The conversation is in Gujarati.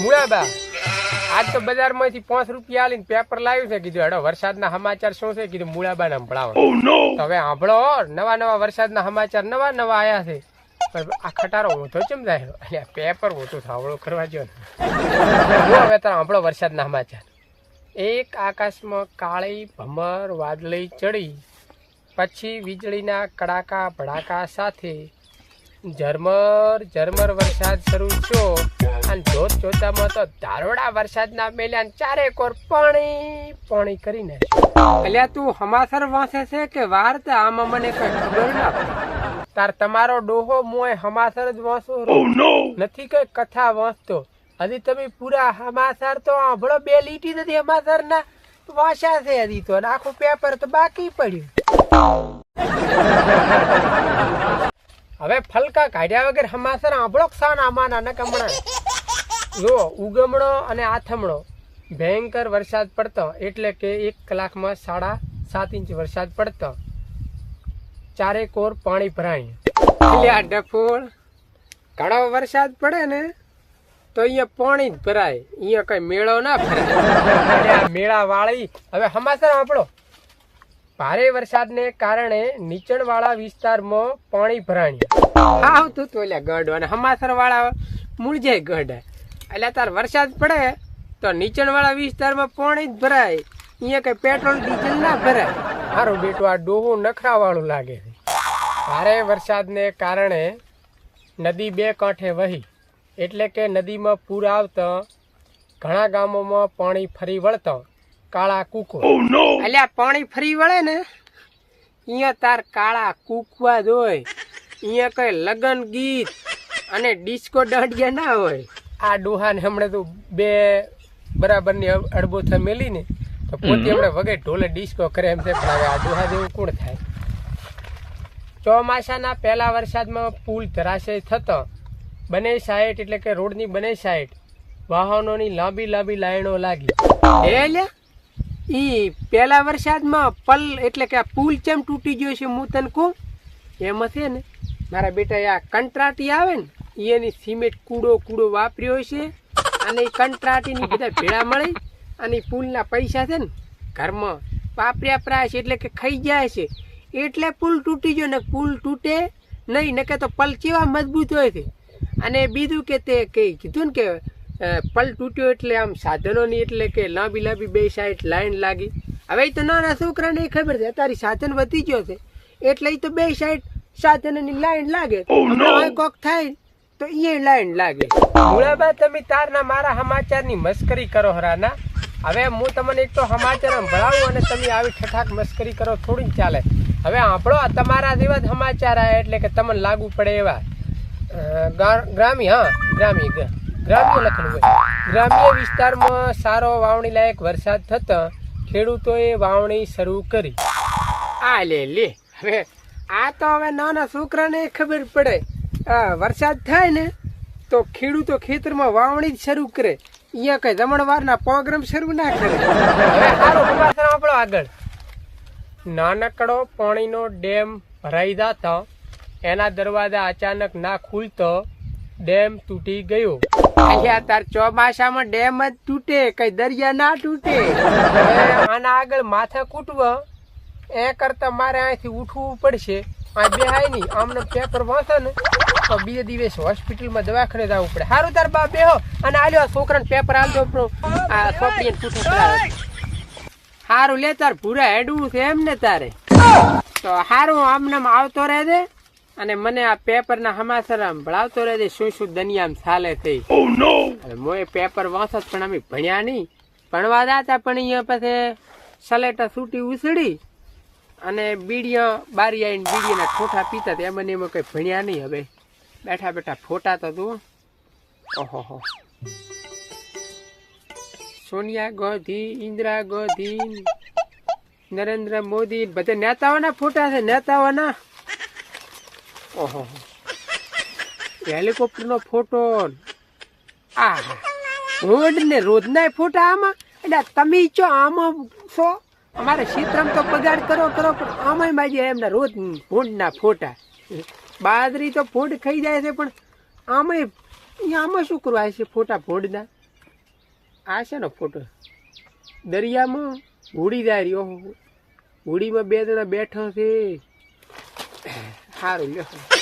મુળાબા આજ તો બજારમાંથી 5 રૂપિયા આલીને પેપર લાવ્યું છે. કીધું હેડો વરસાદના સમાચાર શું છે, કીધું મુળાબાને સંભળાવો. તો હવે સાંભળો, નવા વરસાદના સમાચાર નવા આવ્યા છે. પણ આ ખટારો ઓછો ચમ જાય એટલે પેપર ઓછું સાંભળો કરવા જો ને. હવે તો સાંભળો વરસાદના સમાચાર. એક આકાશમાં કાળી ભમર વાદળી ચડી, પછી વીજળીના કડાકા ભડાકા સાથે ઝરમર વરસાદ શરૂ થયો. અને જોતામાં તો ધારોડા વરસાદના મેલ્યા ચારે કોર પાણી કરીને. એટલે તું હમાસર વાંચે છે કે વાર્તા? આમાં મને કઈ ખબર ના પડે. તાર તમારો ડોહો મોય હમાસર જ વાંચો નથી, કઈ કથા વાંચતો. હજી તમે પૂરા હમાસર તો સાંભળો, 2 લીટી નથી હમાસર ના વાંચ્યા છે હજી તો. આખું પેપર તો બાકી પડ્યું. હવે ફલકા કાઢ્યા વગર હમાસર સાંભળો સાના માના ન કમણા. જો ઉગમણો અને આથમણો ભયંકર વરસાદ પડતો, એટલે કે 1 કલાકમાં 7.5 ઇંચ વરસાદ પડતો. ચારે કોર પાણી ભરાય. આ ડફોળ ઘણો વરસાદ પડે ને તો અહીંયા પાણી જ ભરાય, અહીંયા કઈ મેળો ના ભરાય. મેળા વાળી હવે હમાસર સાંભળો. ભારે વરસાદને કારણે નીચાણવાળા વિસ્તારમાં પાણી ભરાણ્યા. હા તું તો ગઢ અને હમાસર વાળા મૂળજે ગઢ. એટલે તાર વરસાદ પડે તો નીચાણવાળા વિસ્તારમાં પાણી જ ભરાય, અહીંયા કઈ પેટ્રોલ ડીઝલ ના ભરાય. મારો બેટો આ ડોહું નખરા વાળું લાગે છે. ભારે વરસાદને કારણે નદી 2 કાંઠે વહી, એટલે કે નદીમાં પૂર આવતા ઘણા ગામોમાં પાણી ફરી વળતા કાળા કૂકો. એટલે પાણી ફરી વળે ને અહીંયા તાર કાળા કૂકવા જ હોય. અહીંયા કઈ લગન ગીત અને ડિસ્કો દાંડિયા ના હોય. આ ડોહાને હમણાં તો 2 બરાબરની અડબોથા મેલી ને તો પોતે હમણાં વગર ઢોલે ડિસ્કો કરે એમ છે. પણ હવે આ ડોહા જેવું કોણ થાય? ચોમાસાના પહેલા વરસાદમાં પુલ ધરાશય થતો બંને સાઈડ, એટલે કે રોડની બંને સાઈડ વાહનોની લાંબી લાઈનો લાગી. એટલે ઈ પહેલા વરસાદમાં પલ એટલે કે આ પુલ ચેમ તૂટી ગયો છે હું તને કહું. એમાં છે ને મારા બેટા આ કંટ્રાટી આવે ને એની સિમેન્ટ કૂડો વાપર્યો છે, અને એ કંટ્રાટીની બધા ભેળા મળી અને પુલના પૈસા છે ને ઘરમાં વાપર્યા પ્રાય છે, એટલે કે ખાઈ જાય છે. એટલે પુલ તૂટી ગયો ને. પુલ તૂટે નહીં ને કે તો પલ કેવા મજબૂત હોય છે. અને બીજું કે તે કીધું ને કે પલ તૂટ્યો એટલે આમ સાધનોની એટલે કે લાંબી 2 સાઈડ લાઈન લાગી. હવે તો નાના છોકરાને ખબર છે તારી સાધન વધી ગયો છે, એટલે એ તો 2 સાઈડ સાધનોની લાઈન લાગે. કોક થાય તો એ લાઈન લાગે. મુળાબા તમે તારના મારા સમાચારની મસ્કરી કરો હરાના. હવે હું તમને એક તો સમાચાર સંભળાવું અને તમે આવી ઠઠાક મસ્કરી કરો થોડી ચાલે. હવે સાંભળો, તમારા જેવા જ સમાચાર આવ્યા એટલે કે તમને લાગુ પડે એવા. ગ્રામ્ય લખેલું હોય. ગ્રામ્ય વિસ્તારમાં સારો વાવણી લાયક વરસાદ થતા ખેડૂતોએ વાવણી શરૂ કરી. લે હવે આ તો હવે નાના છોકરાને ખબર પડે. વરસાદ થાય ને તો ખેડૂતો ખેતરમાં વાવણી જ શરૂ કરે. અહીંયા કઈ જમણવારના પ્રોગ્રામ શરૂ ના કરે. હવે સારો સમાચાર આપણો આગળ. નાનકડો પાણીનો ડેમ ભરાઈ જતા એના દરવાજા અચાનક ના ખુલતો ડેમ તૂટી ગયો. અહીંયા તાર ચોમાસામાં ડેમ જ તૂટે, કઈ દરિયા ના તૂટે. આના આગળ માથા કૂટવા એ કરતા મારે અહીંથી ઉઠવું પડશે. આ બેહાય નહીં આમને પેપર વાંચે ને તો 2 દિવસ હોસ્પિટલમાં દવાખાને જવું પડે. સારું તાર બા બેહો અને આલ્યો છોકરાને પેપર આલજો. આ સોપડીને તૂટું કરાવે. સારું લે તાર ભૂરા હેડવું છે એમ ને તારે તો સારું આમને આવતો રહેજે અને મને આ પેપરના સમાચાર સંભળાવતો રહેજે શું દુનિયામાં ચાલે થઈ. મોએ પેપર વાંચત પણ અમે ભણ્યા નહીં. ભણવા જતા પણ અહીંયા પછી સલેટા છૂટી ઉછળી અને બારી આવીને બીડીના ઠોઠા પીતા હતા. એમાં એમાં કઈ ભણ્યા નહીં. હવે બેઠા ફોટા તો તું ઓહો સોનિયા ગાંધી, ઇન્દિરા ગાંધી, નરેન્દ્ર મોદી બધા નેતાઓના ફોટા છે. નેતાઓના ઓહો હેલિકોપ્ટરનો ફોટો. રોજના ફોટા આમાં. એટલે તમે છો આમાં છો. અમારે ક્ષેત્રમાં તો પગાર કરો પણ આમાં બાજુ એમના રોજ ભૂંડના ફોટા. બાજરી તો ફૂડ ખાઈ જાય છે પણ આમાં શું કરવા છે ફોટા ભૂંડના. આ છે ને ફોટો દરિયામાં હોડી જાય રહ્યો હોડીમાં બે જણા બેઠો છે સારું લ્યો